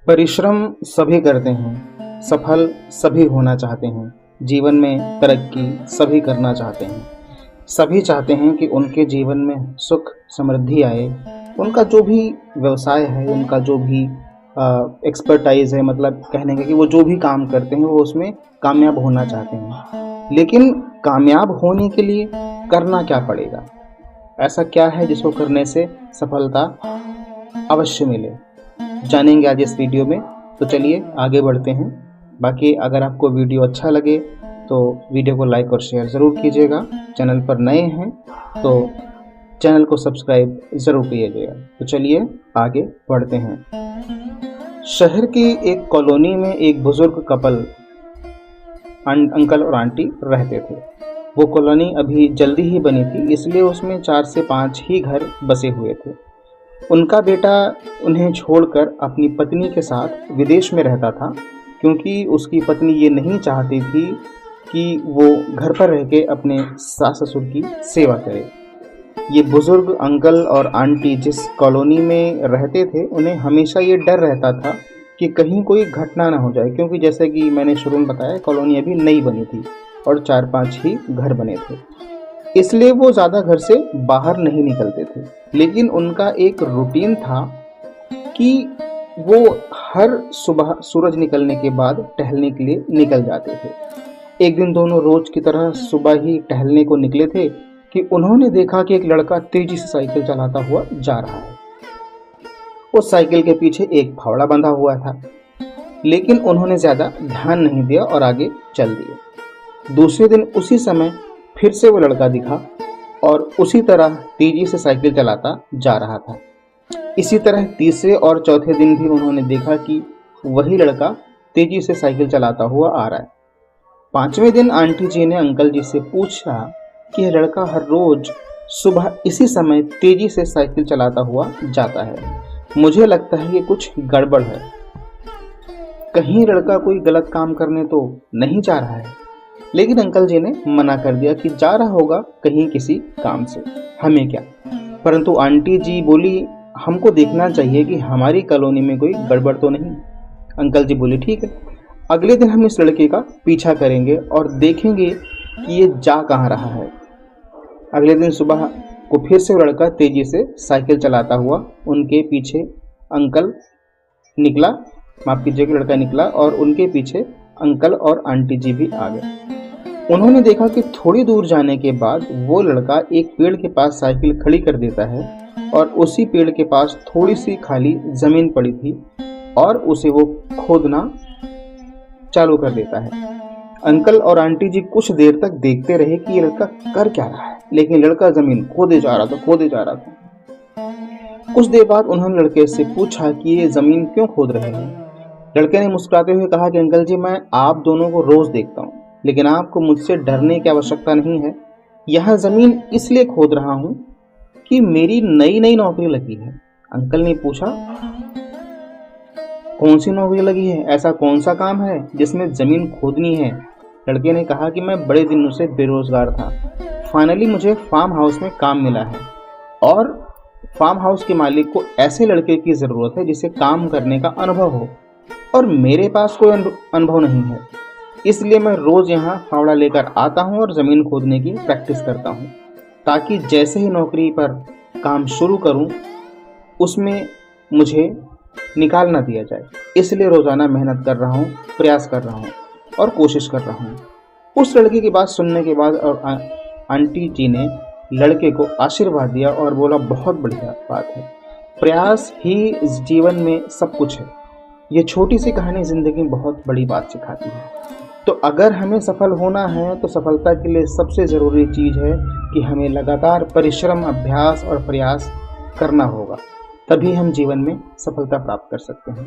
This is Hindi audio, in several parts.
परिश्रम सभी करते हैं, सफल सभी होना चाहते हैं, जीवन में तरक्की सभी करना चाहते हैं। सभी चाहते हैं कि उनके जीवन में सुख समृद्धि आए। उनका जो भी व्यवसाय है, उनका जो भी एक्सपर्टाइज है, मतलब कहने का कि वो जो भी काम करते हैं वो उसमें कामयाब होना चाहते हैं। लेकिन कामयाब होने के लिए करना क्या पड़ेगा? ऐसा क्या है जिसको करने से सफलता अवश्य मिले? जानेंगे आज इस वीडियो में। तो चलिए आगे बढ़ते हैं। बाकी अगर आपको वीडियो अच्छा लगे तो वीडियो को लाइक और शेयर ज़रूर कीजिएगा। चैनल पर नए हैं तो चैनल को सब्सक्राइब ज़रूर कीजिएगा। तो चलिए आगे बढ़ते हैं। शहर की एक कॉलोनी में एक बुजुर्ग कपल अंकल और आंटी रहते थे। वो कॉलोनी अभी जल्दी ही बनी थी, इसलिए उसमें 4 से 5 ही घर बसे हुए थे। उनका बेटा उन्हें छोड़कर अपनी पत्नी के साथ विदेश में रहता था, क्योंकि उसकी पत्नी ये नहीं चाहती थी कि वो घर पर रह के अपने सास ससुर की सेवा करे। ये बुजुर्ग अंकल और आंटी जिस कॉलोनी में रहते थे, उन्हें हमेशा ये डर रहता था कि कहीं कोई घटना ना हो जाए, क्योंकि जैसे कि मैंने शुरू में बताया कॉलोनी अभी नई बनी थी और 4-5 ही घर बने थे, इसलिए वो ज़्यादा घर से बाहर नहीं निकलते थे। लेकिन उनका एक रूटीन था कि वो हर सुबह सूरज निकलने के बाद टहलने के लिए निकल जाते थे। एक दिन दोनों रोज की तरह सुबह ही टहलने को निकले थे कि उन्होंने देखा कि एक लड़का तेजी से साइकिल चलाता हुआ जा रहा है। उस साइकिल के पीछे एक फावड़ा बंधा हुआ था, लेकिन उन्होंने ज़्यादा ध्यान नहीं दिया और आगे चल दिए। दूसरे दिन उसी समय फिर से वो लड़का दिखा और उसी तरह तेजी से साइकिल चलाता जा रहा था। इसी तरह तीसरे और चौथे दिन भी उन्होंने देखा कि वही लड़का तेजी से साइकिल चलाता हुआ आ रहा है। 5वें दिन आंटी जी ने अंकल जी से पूछा कि यह लड़का हर रोज सुबह इसी समय तेजी से साइकिल चलाता हुआ जाता है, मुझे लगता है कि कुछ गड़बड़ है। कहीं लड़का कोई गलत काम करने तो नहीं जा रहा है? लेकिन अंकल जी ने मना कर दिया कि जा रहा होगा कहीं किसी काम से, हमें क्या। परंतु आंटी जी बोली, हमको देखना चाहिए कि हमारी कॉलोनी में कोई गड़बड़ तो नहीं। अंकल जी बोले, ठीक है, अगले दिन हम इस लड़के का पीछा करेंगे और देखेंगे कि ये जा कहाँ रहा है। अगले दिन सुबह को फिर से लड़का तेजी से साइकिल चलाता हुआ उनके पीछे अंकल निकला, माफ कीजिएगा, लड़का निकला और उनके पीछे अंकल और आंटी जी भी आ गए। उन्होंने देखा कि थोड़ी दूर जाने के बाद वो लड़का एक पेड़ के पास साइकिल खड़ी कर देता है और उसी पेड़ के पास थोड़ी सी खाली जमीन पड़ी थी और उसे वो खोदना चालू कर देता है। अंकल और आंटी जी कुछ देर तक देखते रहे कि ये लड़का कर क्या रहा है, लेकिन लड़का जमीन खोदे जा रहा था। कुछ देर बाद उन्होंने लड़के से पूछा कि ये जमीन क्यों खोद रहे हैं। लड़के ने मुस्कुराते हुए कहा कि अंकल जी, मैं आप दोनों को रोज देखता हूँ, लेकिन आपको मुझसे डरने की आवश्यकता नहीं है। यह जमीन इसलिए खोद रहा हूँ कि मेरी नई नई नौकरी लगी है। अंकल ने पूछा, कौन सी नौकरी लगी है? ऐसा कौन सा काम है जिसमें जमीन खोदनी है? लड़के ने कहा कि मैं बड़े दिनों से बेरोजगार था, फाइनली मुझे फार्म हाउस में काम मिला है और फार्म हाउस के मालिक को ऐसे लड़के की ज़रूरत है जिसे काम करने का अनुभव हो, और मेरे पास कोई अनुभव नहीं है। इसलिए मैं रोज़ यहाँ फावड़ा लेकर आता हूँ और ज़मीन खोदने की प्रैक्टिस करता हूँ, ताकि जैसे ही नौकरी पर काम शुरू करूँ उसमें मुझे निकाल ना दिया जाए। इसलिए रोज़ाना मेहनत कर रहा हूँ, प्रयास कर रहा हूँ और कोशिश कर रहा हूँ। उस लड़के की बात सुनने के बाद और आंटी जी ने लड़के को आशीर्वाद दिया और बोला, बहुत बढ़िया बात है, प्रयास ही जीवन में सब कुछ है। ये छोटी सी कहानी ज़िंदगी में बहुत बड़ी बात सिखाती है। तो अगर हमें सफल होना है तो सफलता के लिए सबसे ज़रूरी चीज़ है कि हमें लगातार परिश्रम, अभ्यास और प्रयास करना होगा, तभी हम जीवन में सफलता प्राप्त कर सकते हैं।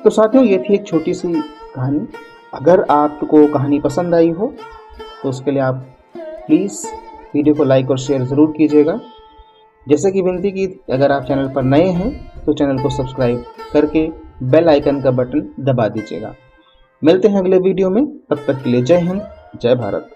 तो साथियों, ये थी एक छोटी सी कहानी। अगर आपको कहानी पसंद आई हो तो उसके लिए आप प्लीज़ वीडियो को लाइक और शेयर ज़रूर कीजिएगा। जैसे कि विनती की, अगर आप चैनल पर नए हैं तो चैनल को सब्सक्राइब करके बेल आइकन का बटन दबा दीजिएगा। मिलते हैं अगले वीडियो में, तब तक के लिए जय हिंद, जय भारत।